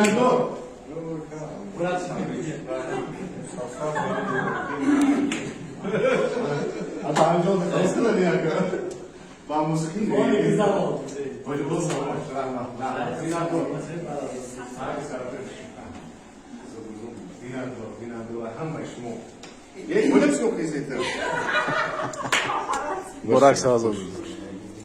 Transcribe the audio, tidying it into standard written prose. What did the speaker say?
Vinador. Daha önce oldu. Aslında ne yapıyor? Ben musikin değil. Olha, está bom. Pode mostrar lá. Vinador. Vinador. Hamba şmo. Olha o que você tem. Burak sağ olsun.